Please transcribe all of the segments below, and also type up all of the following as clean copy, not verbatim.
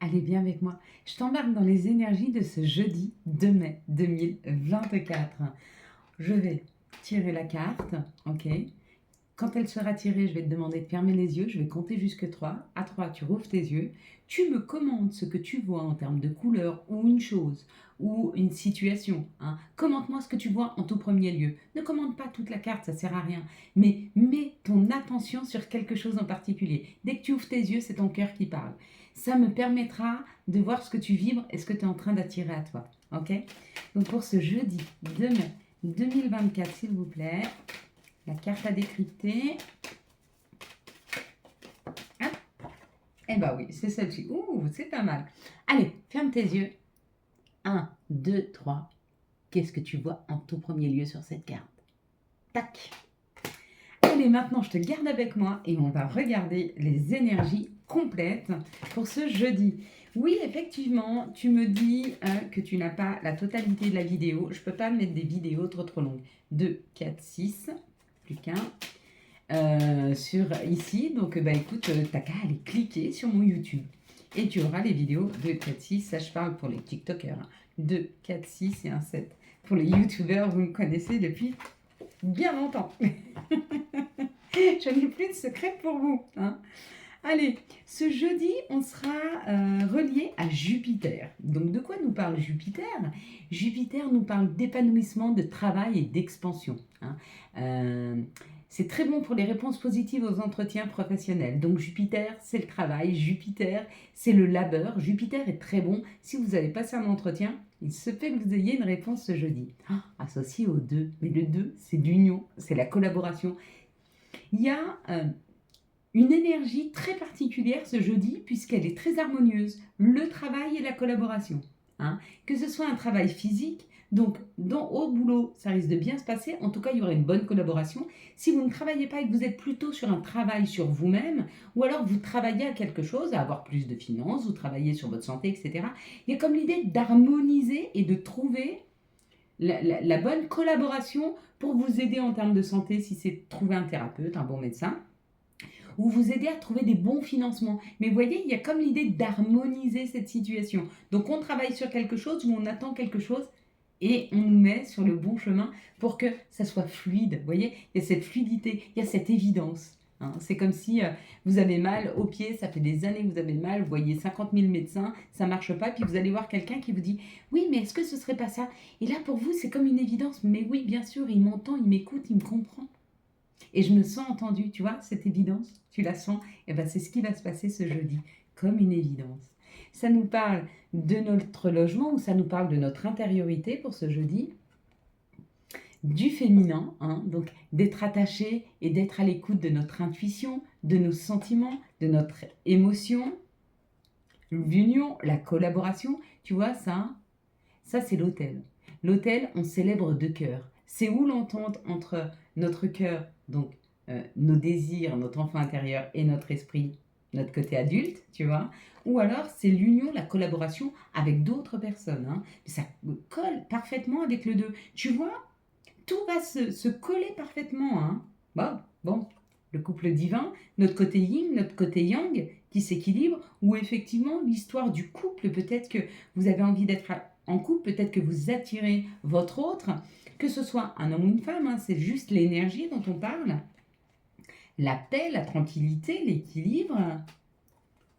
Allez, viens avec moi. Je t'embarque dans les énergies de ce jeudi 2 mai 2024. Je vais tirer la carte, ok? Quand elle sera tirée, je vais te demander de fermer les yeux. Je vais compter jusque 3. À 3, tu rouvres tes yeux. Tu me commandes ce que tu vois en termes de couleur ou une chose ou une situation, hein. Commente-moi ce que tu vois en tout premier lieu. Ne commande pas toute la carte, ça ne sert à rien. Mais mets ton attention sur quelque chose en particulier. Dès que tu ouvres tes yeux, c'est ton cœur qui parle. Ça me permettra de voir ce que tu vibres et ce que tu es en train d'attirer à toi. Ok? Donc pour ce jeudi 2 mai 2024, s'il vous plaît, la carte à décrypter. Ah, eh ben oui, c'est celle-ci. Ouh, c'est pas mal. Allez, ferme tes yeux. 1, 2, 3. Qu'est-ce que tu vois en tout premier lieu sur cette carte? Tac. Allez, maintenant, je te garde avec moi et on va regarder les énergies complètes pour ce jeudi. Oui, effectivement, tu me dis que tu n'as pas la totalité de la vidéo. Je ne peux pas mettre des vidéos trop longues. 2, 4, 6, plus qu'un. Sur ici, donc écoute, t'as qu'à aller cliquer sur mon YouTube. Et tu auras les vidéos 2, 4, 6, ça je parle pour les TikTokers. 2, 4, 6 et un 7. Pour les YouTubers, vous me connaissez depuis bien longtemps. Je n'ai plus de secret pour vous. Hein. Allez, ce jeudi, on sera relié à Jupiter. Donc, de quoi nous parle Jupiter? Jupiter nous parle d'épanouissement, de travail et d'expansion. Hein. C'est très bon pour les réponses positives aux entretiens professionnels. Donc, Jupiter, c'est le travail. Jupiter, c'est le labeur. Jupiter est très bon. Si vous avez passé un entretien, il se fait que vous ayez une réponse ce jeudi. Associé au 2. Mais le 2, c'est l'union, c'est la collaboration. Il y a une énergie très particulière ce jeudi puisqu'elle est très harmonieuse, le travail et la collaboration. Hein. Que ce soit un travail physique, donc au boulot, ça risque de bien se passer, en tout cas il y aura une bonne collaboration. Si vous ne travaillez pas et que vous êtes plutôt sur un travail sur vous-même, ou alors vous travaillez à quelque chose, à avoir plus de finances, vous travaillez sur votre santé, etc., il y a comme l'idée d'harmoniser et de trouver la bonne collaboration pour vous aider en termes de santé, si c'est trouver un thérapeute, un bon médecin, ou vous aider à trouver des bons financements. Mais vous voyez, il y a comme l'idée d'harmoniser cette situation. Donc on travaille sur quelque chose ou on attend quelque chose et on nous met sur le bon chemin pour que ça soit fluide. Vous voyez, il y a cette fluidité, il y a cette évidence. Hein. C'est comme si vous avez mal au pied, ça fait des années que vous avez mal, vous voyez 50 000 médecins, ça ne marche pas, puis vous allez voir quelqu'un qui vous dit « Oui, mais est-ce que ce ne serait pas ça ?» Et là, pour vous, c'est comme une évidence. Mais oui, bien sûr, il m'entend, il m'écoute, il me comprend. Et je me sens entendue, tu vois, cette évidence, tu la sens, et bien c'est ce qui va se passer ce jeudi, comme une évidence. Ça nous parle de notre logement ou ça nous parle de notre intériorité pour ce jeudi, du féminin, hein, donc d'être attaché et d'être à l'écoute de notre intuition, de nos sentiments, de notre émotion, l'union, la collaboration, tu vois, ça c'est l'autel. L'autel, on célèbre deux cœurs. C'est où l'entente entre notre cœur, donc nos désirs, notre enfant intérieur et notre esprit, notre côté adulte, tu vois. Ou alors, c'est l'union, la collaboration avec d'autres personnes. Hein. Ça colle parfaitement avec le 2. Tu vois, tout va se coller parfaitement. Hein. Bon, le couple divin, notre côté yin, notre côté yang qui s'équilibre, ou effectivement l'histoire du couple, peut-être que vous avez envie d'être en couple, peut-être que vous attirez votre autre, que ce soit un homme ou une femme, hein, c'est juste l'énergie dont on parle, la paix, la tranquillité, l'équilibre,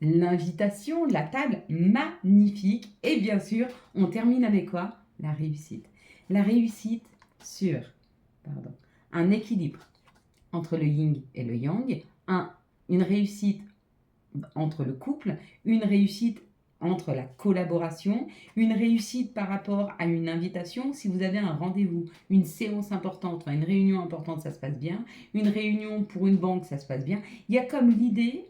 l'invitation, la table magnifique, et bien sûr, on termine avec quoi? La réussite. La réussite sur un équilibre entre le yin et le yang, une réussite entre le couple, une réussite entre la collaboration, une réussite par rapport à une invitation, si vous avez un rendez-vous, une séance importante, une réunion importante, ça se passe bien, une réunion pour une banque, ça se passe bien, il y a comme l'idée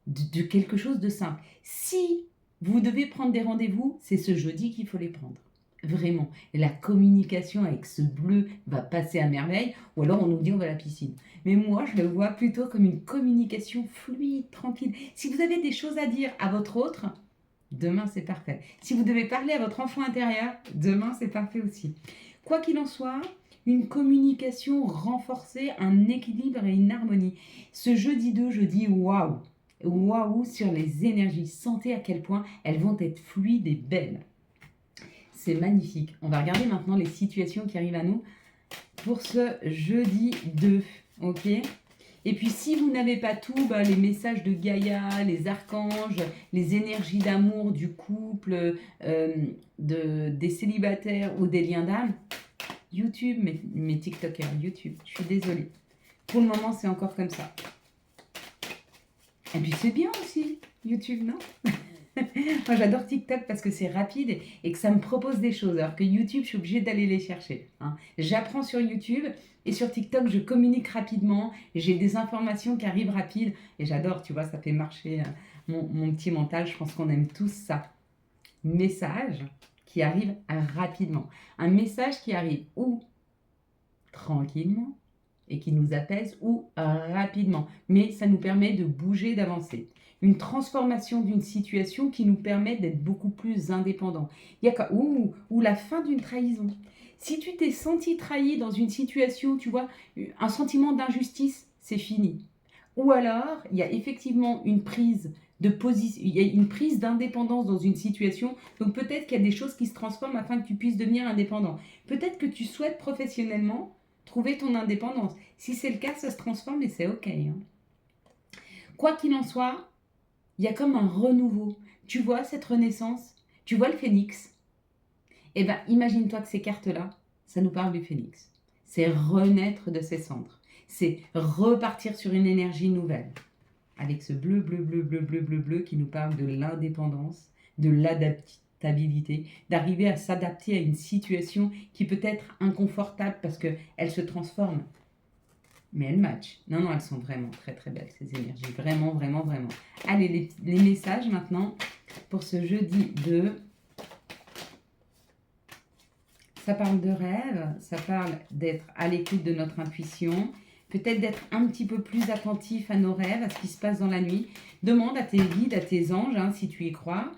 de quelque chose de simple. Si vous devez prendre des rendez-vous, c'est ce jeudi qu'il faut les prendre. Vraiment. Et la communication avec ce bleu va passer à merveille, ou alors on nous dit on va à la piscine. Mais moi, je le vois plutôt comme une communication fluide, tranquille. Si vous avez des choses à dire à votre autre, demain c'est parfait. Si vous devez parler à votre enfant intérieur, demain c'est parfait aussi. Quoi qu'il en soit, une communication renforcée, un équilibre et une harmonie. Ce jeudi 2, je dis waouh, Waouh sur les énergies. Sentez à quel point elles vont être fluides et belles. C'est magnifique. On va regarder maintenant les situations qui arrivent à nous pour ce jeudi 2. Ok ? Et puis si vous n'avez pas tout, les messages de Gaïa, les archanges, les énergies d'amour du couple, des célibataires ou des liens d'âme, YouTube, mes TikTokers, YouTube, je suis désolée. Pour le moment, c'est encore comme ça. Et puis c'est bien aussi, YouTube, non? Moi, j'adore TikTok parce que c'est rapide et que ça me propose des choses. Alors que YouTube, je suis obligée d'aller les chercher. Hein. J'apprends sur YouTube et sur TikTok, je communique rapidement. J'ai des informations qui arrivent rapides. Et j'adore, tu vois, ça fait marcher mon petit mental. Je pense qu'on aime tous ça. Message qui arrive rapidement. Un message qui arrive ou tranquillement et qui nous apaise ou rapidement. Mais ça nous permet de bouger, d'avancer. Une transformation d'une situation qui nous permet d'être beaucoup plus indépendants. Il y a ou la fin d'une trahison. Si tu t'es senti trahi dans une situation, tu vois, un sentiment d'injustice, c'est fini. Ou alors, il y a effectivement une prise de position, il y a une prise d'indépendance dans une situation. Donc peut-être qu'il y a des choses qui se transforment afin que tu puisses devenir indépendant. Peut-être que tu souhaites professionnellement trouver ton indépendance. Si c'est le cas, ça se transforme et c'est ok. Hein. Quoi qu'il en soit, il y a comme un renouveau. Tu vois cette renaissance? Tu vois le phénix? Eh bien, imagine-toi que ces cartes-là, ça nous parle du phénix. C'est renaître de ses cendres. C'est repartir sur une énergie nouvelle. Avec ce bleu, bleu, bleu, bleu, bleu, bleu, bleu qui nous parle de l'indépendance, de l'adaptabilité, d'arriver à s'adapter à une situation qui peut être inconfortable parce qu'elle se transforme. Mais elles matchent. Non, non, elles sont vraiment très très belles, ces énergies. Vraiment, vraiment, vraiment. Allez, les messages maintenant pour ce jeudi 2. Ça parle de rêve, ça parle d'être à l'écoute de notre intuition, peut-être d'être un petit peu plus attentif à nos rêves, à ce qui se passe dans la nuit. Demande à tes guides, à tes anges, hein, si tu y crois.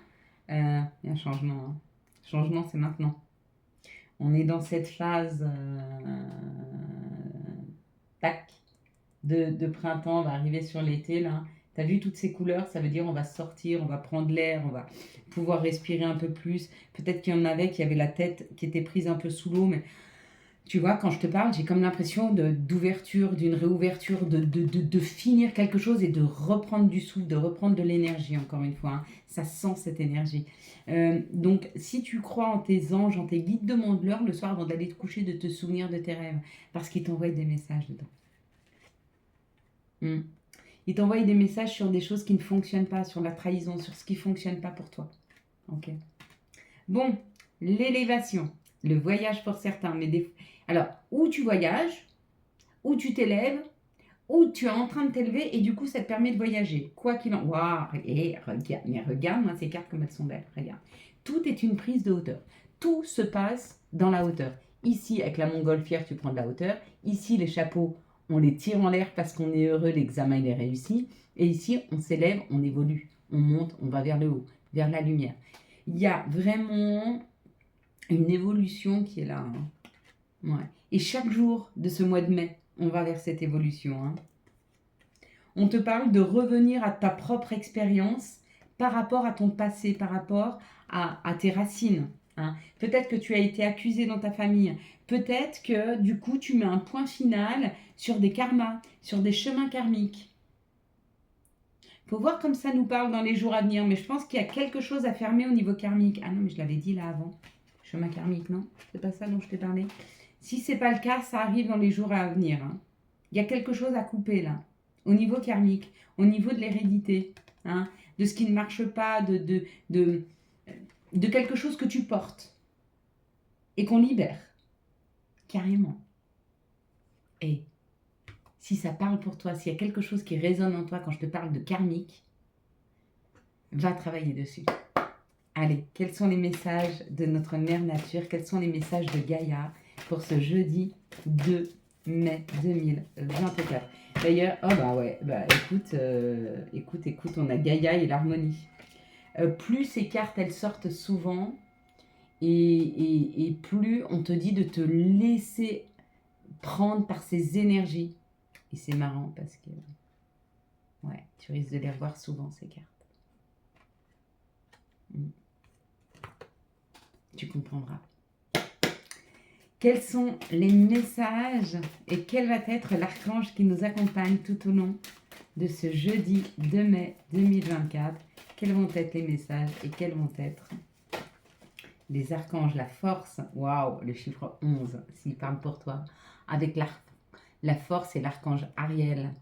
Il y a un changement. Hein. Changement, c'est maintenant. On est dans cette phase de printemps, on va arriver sur l'été là. Tu as vu toutes ces couleurs, ça veut dire on va sortir, on va prendre l'air, on va pouvoir respirer un peu plus. Peut-être qu'il y en avait qui avaient la tête qui était prise un peu sous l'eau, mais tu vois, quand je te parle, j'ai comme l'impression d'ouverture, d'une réouverture, de finir quelque chose et de reprendre du souffle, de reprendre de l'énergie, encore une fois. Hein. Ça sent cette énergie. Donc, si tu crois en tes anges, en tes guides, demande-leur le soir avant d'aller te coucher de te souvenir de tes rêves, parce qu'ils t'envoient des messages dedans. Ils t'envoient des messages sur des choses qui ne fonctionnent pas, sur la trahison, sur ce qui ne fonctionne pas pour toi. Ok. Bon, l'élévation, le voyage pour certains. Alors, où tu voyages, où tu t'élèves, où tu es en train de t'élever et du coup, ça te permet de voyager. Quoi qu'il en... Waouh, et regarde, mais regarde-moi ces cartes comme elles sont belles. Regarde. Tout est une prise de hauteur. Tout se passe dans la hauteur. Ici, avec la montgolfière, tu prends de la hauteur. Ici, les chapeaux, on les tire en l'air parce qu'on est heureux, l'examen il est réussi. Et ici, on s'élève, on évolue, on monte, on va vers le haut, vers la lumière. Il y a vraiment une évolution qui est là. Hein. Ouais. Et chaque jour de ce mois de mai, on va vers cette évolution. Hein. On te parle de revenir à ta propre expérience par rapport à ton passé, par rapport à tes racines. Hein. Peut-être que tu as été accusé dans ta famille. Peut-être que du coup, tu mets un point final sur des karmas, sur des chemins karmiques. Il faut voir comme ça nous parle dans les jours à venir. Mais je pense qu'il y a quelque chose à fermer au niveau karmique. Ah non, mais je l'avais dit là avant. Chemin karmique, non? C'est pas ça dont je t'ai parlé. Si c'est pas le cas, ça arrive dans les jours à venir. Hein. Il y a quelque chose à couper là. Au niveau karmique, au niveau de l'hérédité, hein, de ce qui ne marche pas, de quelque chose que tu portes et qu'on libère, carrément. Et si ça parle pour toi, s'il y a quelque chose qui résonne en toi quand je te parle de karmique, va travailler dessus. Allez, quels sont les messages de notre mère nature? Quels sont les messages de Gaïa pour ce jeudi 2 mai 2024? D'ailleurs, oh bah ouais, bah écoute, on a Gaïa et l'harmonie. Plus ces cartes, elles sortent souvent, et plus on te dit de te laisser prendre par ces énergies. Et c'est marrant parce que Ouais, tu risques de les revoir souvent, ces cartes. Tu comprendras. Quels sont les messages et quel va être l'archange qui nous accompagne tout au long de ce jeudi 2 mai 2024? Quels vont être les messages et quels vont être les archanges? La force, waouh, le chiffre 11, s'il parle pour toi, avec la force et l'archange Ariel.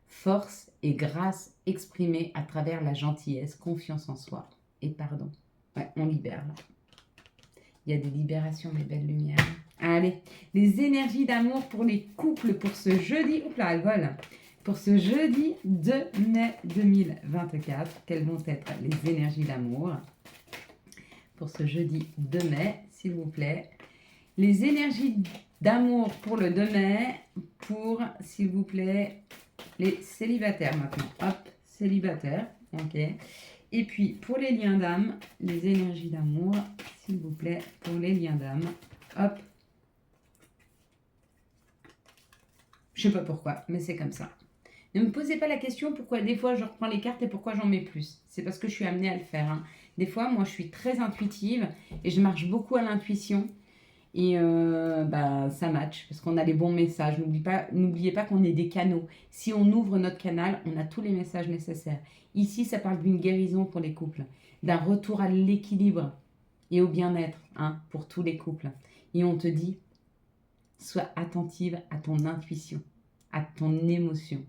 Force et grâce exprimée à travers la gentillesse, confiance en soi et pardon. Ouais, on libère là. Il y a des libérations, mes belles lumières. Allez, les énergies d'amour pour les couples pour ce jeudi. Oups là, elle vole. Pour ce jeudi 2 mai 2024, quelles vont être les énergies d'amour? Pour ce jeudi 2 mai, s'il vous plaît. Les énergies d'amour pour le 2 mai, pour, s'il vous plaît, les célibataires maintenant. Hop, célibataires, ok. Et puis, pour les liens d'âme, les énergies d'amour, s'il vous plaît, pour les liens d'âme. Hop. Je ne sais pas pourquoi, mais c'est comme ça. Ne me posez pas la question pourquoi des fois je reprends les cartes et pourquoi j'en mets plus. C'est parce que je suis amenée à le faire. Hein. Des fois, moi, je suis très intuitive et je marche beaucoup à l'intuition. Et ça match parce qu'on a les bons messages. N'oubliez pas qu'on est des canaux. Si on ouvre notre canal, on a tous les messages nécessaires. Ici, ça parle d'une guérison pour les couples, d'un retour à l'équilibre et au bien-être pour tous les couples. Et on te dit, sois attentive à ton intuition, à ton émotion.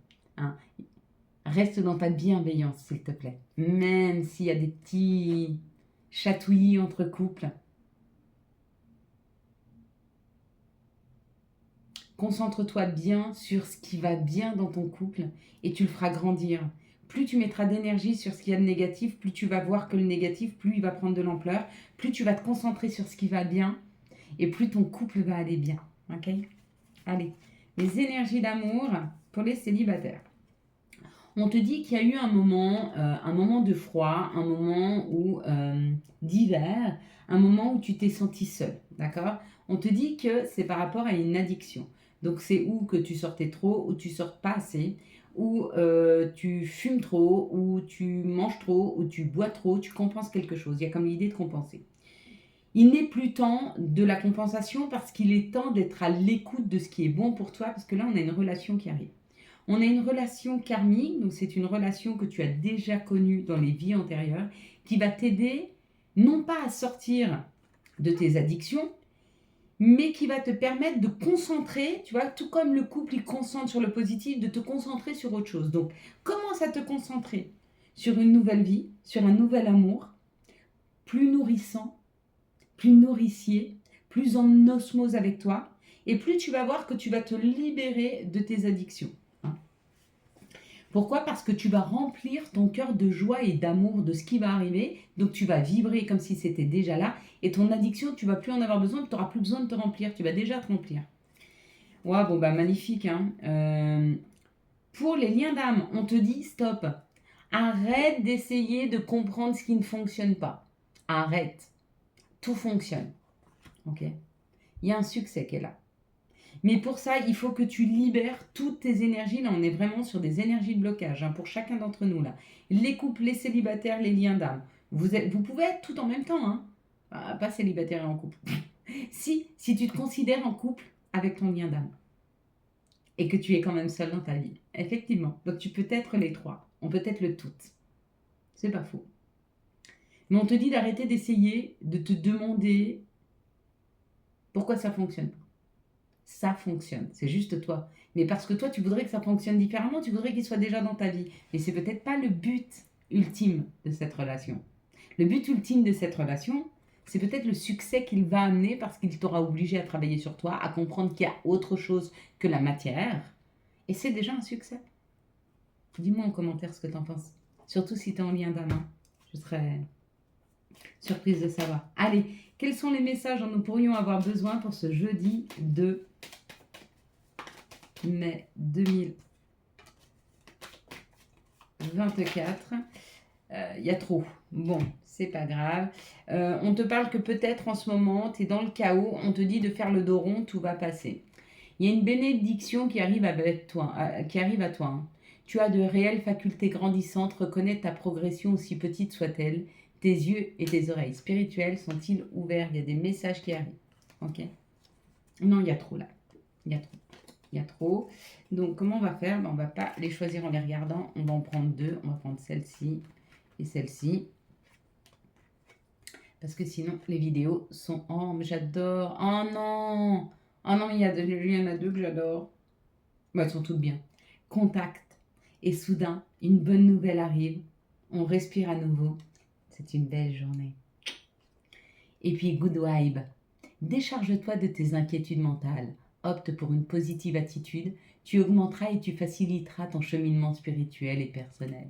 Reste dans ta bienveillance, s'il te plaît. Même s'il y a des petits chatouillis entre couples. Concentre-toi bien sur ce qui va bien dans ton couple et tu le feras grandir. Plus tu mettras d'énergie sur ce qu'il y a de négatif, plus tu vas voir que le négatif, plus il va prendre de l'ampleur, plus tu vas te concentrer sur ce qui va bien et plus ton couple va aller bien. Ok? Allez, les énergies d'amour pour les célibataires. On te dit qu'il y a eu un moment de froid, un moment d'hiver, un moment où tu t'es senti seul, d'accord? On te dit que c'est par rapport à une addiction. Donc c'est ou que tu sortais trop, ou tu sors pas assez, ou tu fumes trop, ou tu manges trop, ou tu bois trop, tu compenses quelque chose. Il y a comme l'idée de compenser. Il n'est plus temps de la compensation parce qu'il est temps d'être à l'écoute de ce qui est bon pour toi, parce que là on a une relation qui arrive. On a une relation karmique, donc c'est une relation que tu as déjà connue dans les vies antérieures, qui va t'aider non pas à sortir de tes addictions, mais qui va te permettre de concentrer, tu vois, tout comme le couple il concentre sur le positif, de te concentrer sur autre chose. Donc, commence à te concentrer sur une nouvelle vie, sur un nouvel amour, plus nourrissant, plus nourricier, plus en osmose avec toi, et plus tu vas voir que tu vas te libérer de tes addictions. Pourquoi? Parce que tu vas remplir ton cœur de joie et d'amour de ce qui va arriver. Donc tu vas vibrer comme si c'était déjà là. Et ton addiction, tu ne vas plus en avoir besoin, tu n'auras plus besoin de te remplir. Tu vas déjà te remplir. Ouais, bon, magnifique. Pour les liens d'âme, on te dit stop. Arrête d'essayer de comprendre ce qui ne fonctionne pas. Arrête. Tout fonctionne. Ok? Il y a un succès qui est là. Mais pour ça, il faut que tu libères toutes tes énergies. Là, on est vraiment sur des énergies de blocage pour chacun d'entre nous. Là. Les couples, les célibataires, les liens d'âme. Vous pouvez être tout en même temps. Pas célibataire et en couple. si tu te considères en couple avec ton lien d'âme. Et que tu es quand même seul dans ta vie. Effectivement. Donc tu peux être les trois. On peut être le tout. C'est pas faux. Mais on te dit d'arrêter d'essayer de te demander pourquoi ça fonctionne pas. Ça fonctionne, c'est juste toi. Mais parce que toi, tu voudrais que ça fonctionne différemment, tu voudrais qu'il soit déjà dans ta vie. Et c'est peut-être pas le but ultime de cette relation. Le but ultime de cette relation, c'est peut-être le succès qu'il va amener parce qu'il t'aura obligé à travailler sur toi, à comprendre qu'il y a autre chose que la matière. Et c'est déjà un succès. Dis-moi en commentaire ce que tu en penses. Surtout si tu es en lien d'âme. Je serais surprise de savoir. Allez, quels sont les messages dont nous pourrions avoir besoin pour ce jeudi 2 mai 2024. Il y a trop. Bon, c'est pas grave. On te parle que peut-être en ce moment, tu es dans le chaos. On te dit de faire le dos rond, tout va passer. Il y a une bénédiction qui arrive avec toi, qui arrive à toi. Tu as de réelles facultés grandissantes. Reconnais ta progression aussi petite soit-elle. Tes yeux et tes oreilles spirituelles sont-ils ouverts? Il y a des messages qui arrivent. Ok. Non, il y a trop là. Il y a trop. Il y a trop. Donc, comment on va faire? On ne va pas les choisir en les regardant. On va en prendre deux. On va prendre celle-ci et celle-ci. Parce que sinon, les vidéos sont... Oh, mais j'adore. Oh non. Oh non, il y en a deux que j'adore. Bah, elles sont toutes bien. Contact. Et soudain, une bonne nouvelle arrive. On respire à nouveau. C'est une belle journée. Et puis, good vibe. Décharge-toi de tes inquiétudes mentales. Opte pour une positive attitude. Tu augmenteras et tu faciliteras ton cheminement spirituel et personnel.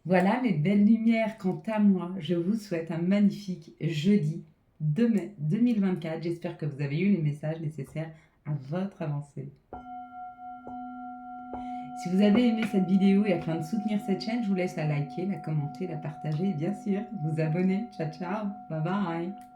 Voilà mes belles lumières. Quant à moi, je vous souhaite un magnifique jeudi 2 mai 2024. J'espère que vous avez eu les messages nécessaires à votre avancée. Si vous avez aimé cette vidéo et afin de soutenir cette chaîne, je vous laisse la liker, la commenter, la partager et bien sûr vous abonner. Ciao ciao, bye bye.